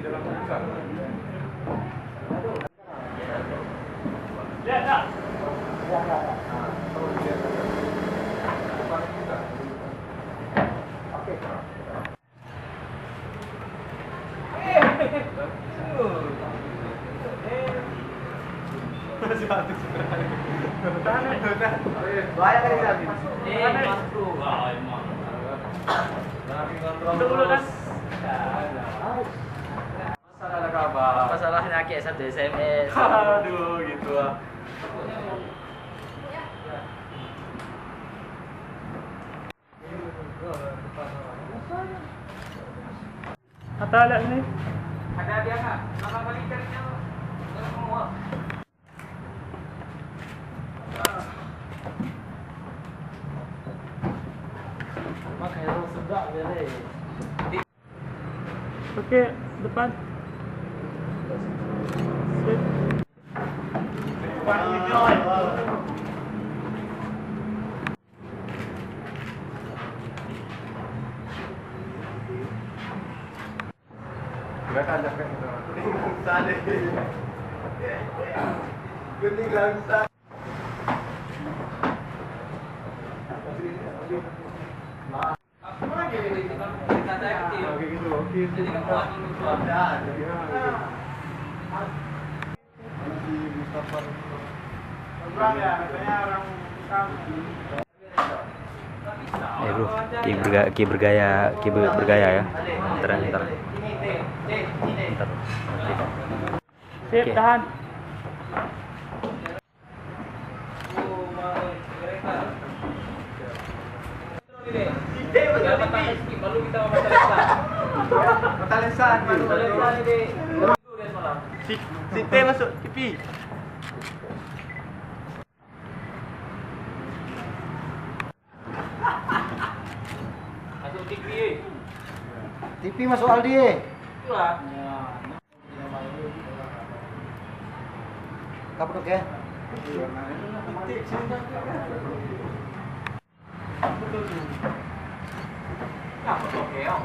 dalam besar. Lihat tak? Oke. Masih batuk sebenarnya. Bahaya kan ini? Masuk. Emang. Dulu kan. Masalah ada kabar. Masalahnya kayak satu SMS. Aduh, gitu ah. Atala ini. Ada dia nggak? Nama balikan dia. Jangan mau. Makanya harus sedap dia deh. Oke, depan. Sip. Gak tajak kan itu. Langsa deh. Gending langsa. Apa lagi ini kita aktif. Oke gitu, oke. Jadi kan kuat dulu. Ada, jadi masih Mustafa. Orang ya, katanya orang Bro, Ki bergaya ya. Bentar. Bentar. Sip, Oke. tahan. Baru kita masalah. Matalesan gitu. Si T masuk TV. Masuk TV. TV masuk Aldi. Itulah. Kapok ya? Kapok ya.